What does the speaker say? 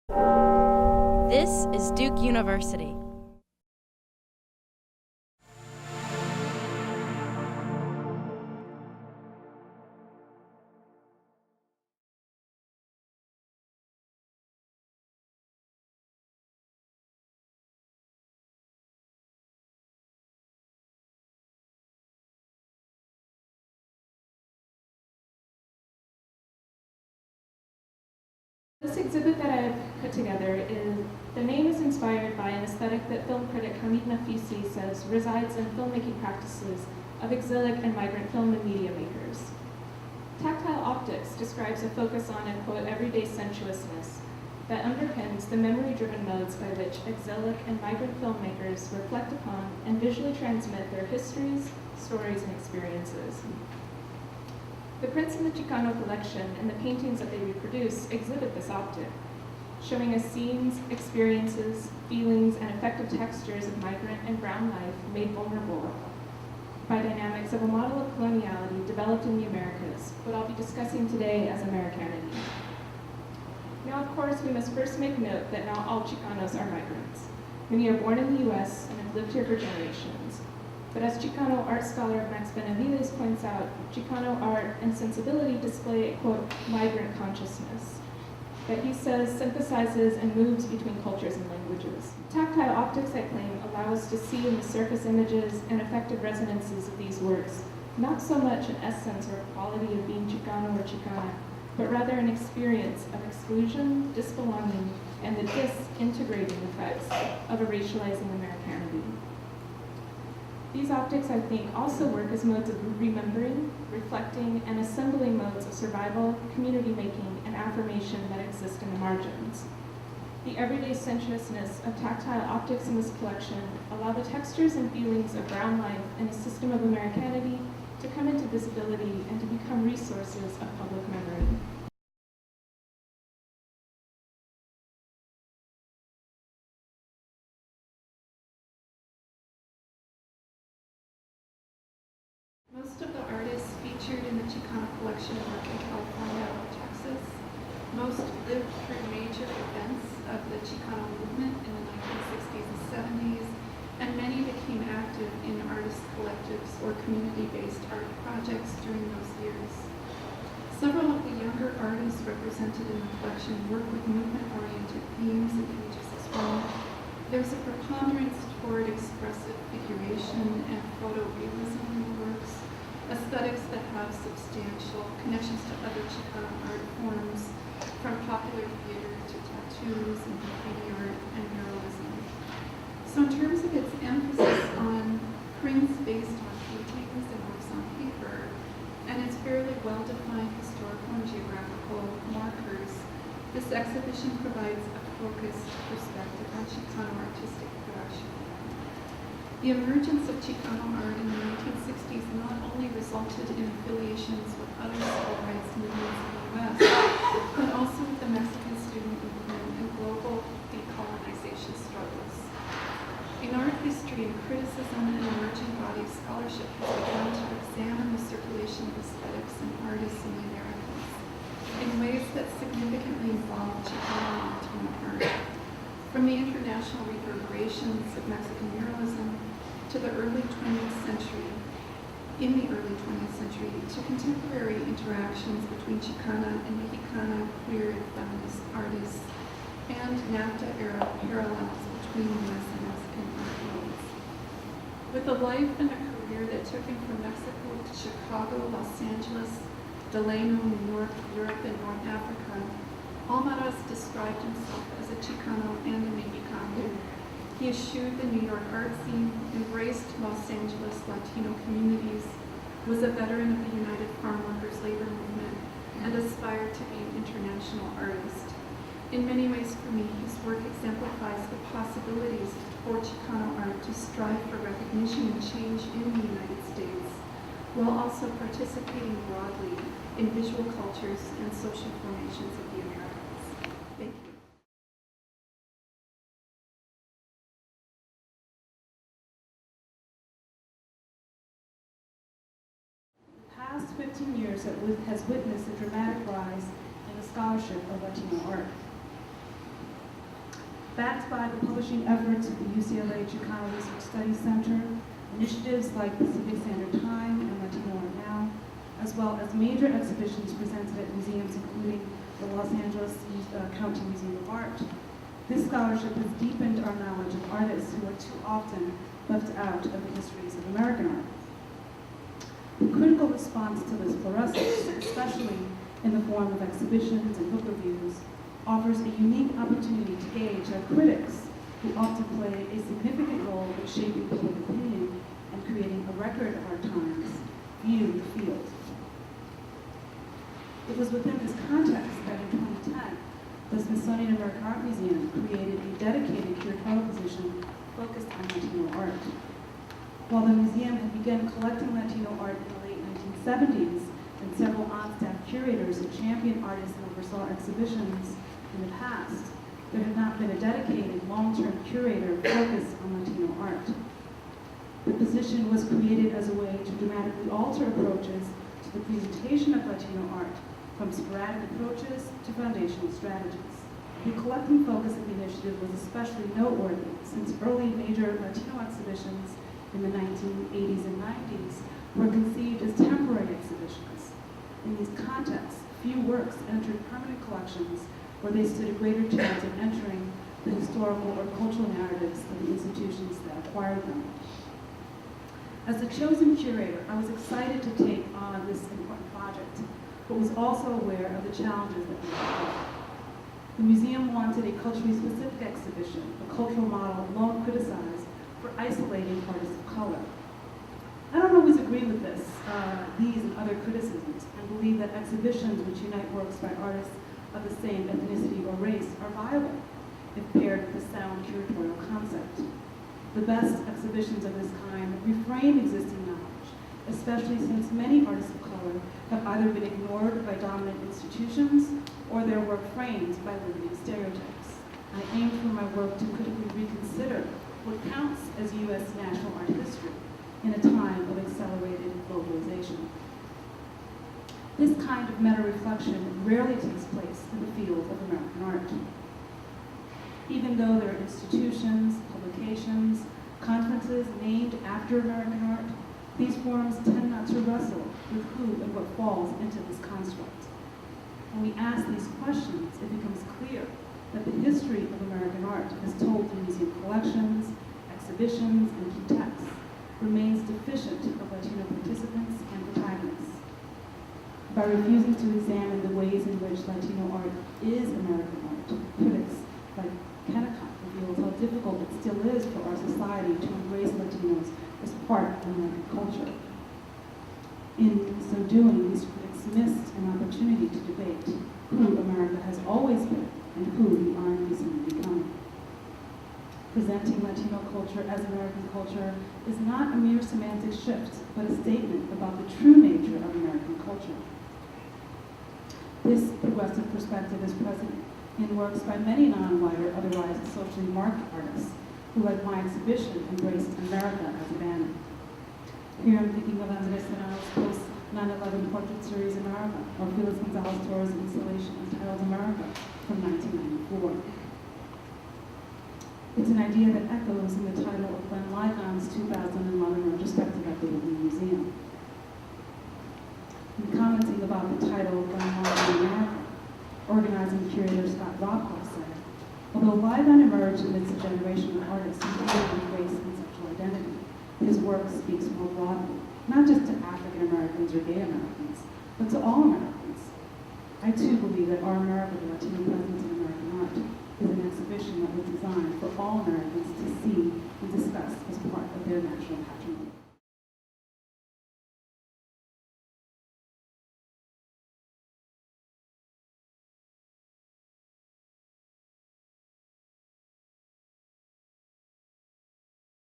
This is Duke University. This exhibit that I've put together the name is inspired by an aesthetic that film critic Hamid Nafisi says resides in filmmaking practices of exilic and migrant film and media makers. Tactile Optics describes a focus on a, quote, everyday sensuousness that underpins the memory-driven modes by which exilic and migrant filmmakers reflect upon and visually transmit their histories, stories, and experiences. The prints in the Chicano collection and the paintings that they reproduce exhibit this optic, showing us scenes, experiences, feelings, and affective textures of migrant and brown life made vulnerable by dynamics of a model of coloniality developed in the Americas, what I'll be discussing today as Americanity. Now, of course, we must first make note that not all Chicanos are migrants. Many are born in the U.S. and have lived here for generations. But as Chicano art scholar Max Benavides points out, Chicano art and sensibility display a, quote, migrant consciousness that he says synthesizes and moves between cultures and languages. Tactile optics, I claim, allow us to see in the surface images and affective resonances of these works, not so much an essence or quality of being Chicano or Chicana, but rather an experience of exclusion, disbelonging, and the disintegrating effects of a racializing Americanity. These optics, I think, also work as modes of remembering, reflecting, and assembling modes of survival, community making, and affirmation that exist in the margins. The everyday sensuousness of tactile optics in this collection allow the textures and feelings of brown life and a system of Americanity to come into visibility and to become resources of public memory. Most of the artists featured in the Chicano collection work in California or Texas. Most lived through major events of the Chicano movement in the 1960s and 70s, and many became active in artist collectives or community-based art projects during those years. Several of the younger artists represented in the collection work with movement-oriented themes and images as well. There's a preponderance toward expressive figuration and photorealism in the works, aesthetics that have substantial connections to other Chicano art forms, from popular theater to tattoos and graffiti art and muralism. So in terms of its emphasis on prints based on paintings and works on paper, and its fairly well-defined historical and geographical markers, this exhibition provides a focused perspective on Chicano artistic production. The emergence of Chicano art in the 1960s not only resulted in affiliations with other civil rights movements in the U.S., but also with the Mexican student movement and global decolonization struggles. In art history and criticism, an emerging body of scholarship has begun to examine the circulation of aesthetics and artists in the Americas in ways that significantly involve Chicano and Latino art. From the international reverberations of Mexican muralism to the early 20th century, to contemporary interactions between Chicana and Mexicana queer and feminist artists, and NAFTA-era parallels between U.S. and Mexican art worlds. With a life and a career that took him from Mexico to Chicago, Los Angeles, Delano, New York, Europe, and North Africa, Almaraz described himself as a Chicano and a Mexicano. He eschewed the New York art scene, embraced Los Angeles Latino communities, was a veteran of the United Farm Workers labor movement, and aspired to be an international artist. In many ways for me, his work exemplifies the possibilities for Chicano art to strive for recognition and change in the United States, while also participating broadly in visual cultures and social formations of the Americas. Thank you. The past 15 years has witnessed a dramatic rise in the scholarship of Latino art. Backed by the publishing efforts of the UCLA Chicano Research Studies Center, initiatives like the Civic Standard Time and Latino Art Now, as well as major exhibitions presented at museums including the Los Angeles County Museum of Art, this scholarship has deepened our knowledge of artists who are too often left out of the histories of American art. The critical response to this fluorescence, especially in the form of exhibitions and book reviews, offers a unique opportunity to gauge how critics, who often play a significant role in shaping public opinion and creating a record of our times, view the field. It was within this context that in 2010, the Smithsonian American Art Museum created a dedicated curatorial position focused on Latino art. While the museum had begun collecting Latino art in the late 1970s, and several on-staff curators had championed artists and oversaw exhibitions in the past, there had not been a dedicated long-term curator focused on Latino art. The position was created as a way to dramatically alter approaches to the presentation of Latino art, from sporadic approaches to foundational strategies. The collecting focus of the initiative was especially noteworthy since early major Latino exhibitions in the 1980s and 90s were conceived as temporary exhibitions. In these contexts, few works entered permanent collections where they stood a greater chance of entering the historical or cultural narratives of the institutions that acquired them. As the chosen curator, I was excited to take on this important project, but was also aware of the challenges that we had. The museum wanted a culturally specific exhibition, a cultural model long criticized for isolating artists of color. I don't always agree with these and other criticisms, and believe that exhibitions which unite works by artists of the same ethnicity or race are viable if paired with a sound curatorial concept. The best exhibitions of this kind reframe existing knowledge, especially since many artists of color have either been ignored by dominant institutions or their work framed by limiting stereotypes. I aim through my work to critically reconsider what counts as U.S. national art history in a time of accelerated globalization. This kind of meta-reflection rarely takes place in the field of American art. Even though there are institutions, publications, conferences named after American art, these forums tend not to wrestle with who and what falls into this construct. When we ask these questions, it becomes clear that the history of American art, as told through museum collections, exhibitions, and key texts, remains deficient of Latino participants and protagonists. By refusing to examine the ways in which Latino art is American art, critics like Kennicott reveals how difficult it still is for our society to embrace Latinos as part of American culture. In so doing, these critics missed an opportunity to debate who America has always been and who we are increasingly becoming. Presenting Latino culture as American culture is not a mere semantic shift, but a statement about the true nature of American culture. This progressive perspective is present in works by many non-white or otherwise socially marked artists who, like my exhibition, embraced America as a banner. Here I'm thinking of Andres Serrano's post-9/11 portrait series America, or Felix Gonzalez Torres' installation entitled America from 1994. It's an idea that echoes in the title of Glenn Ligon's 2011 retrospective at the Whitney Museum. In commenting about the title of Glenn Ligon America, organizing curator Scott Rothkopf said, although Ligon emerged amidst a generation of artists who deal with race and sexual identity, his work speaks more broadly, not just to African Americans or gay Americans, but to all Americans. I too believe that Our America, the Latino presence in American art, is an exhibition that was designed for all Americans to see and discuss as part of their national patrimony.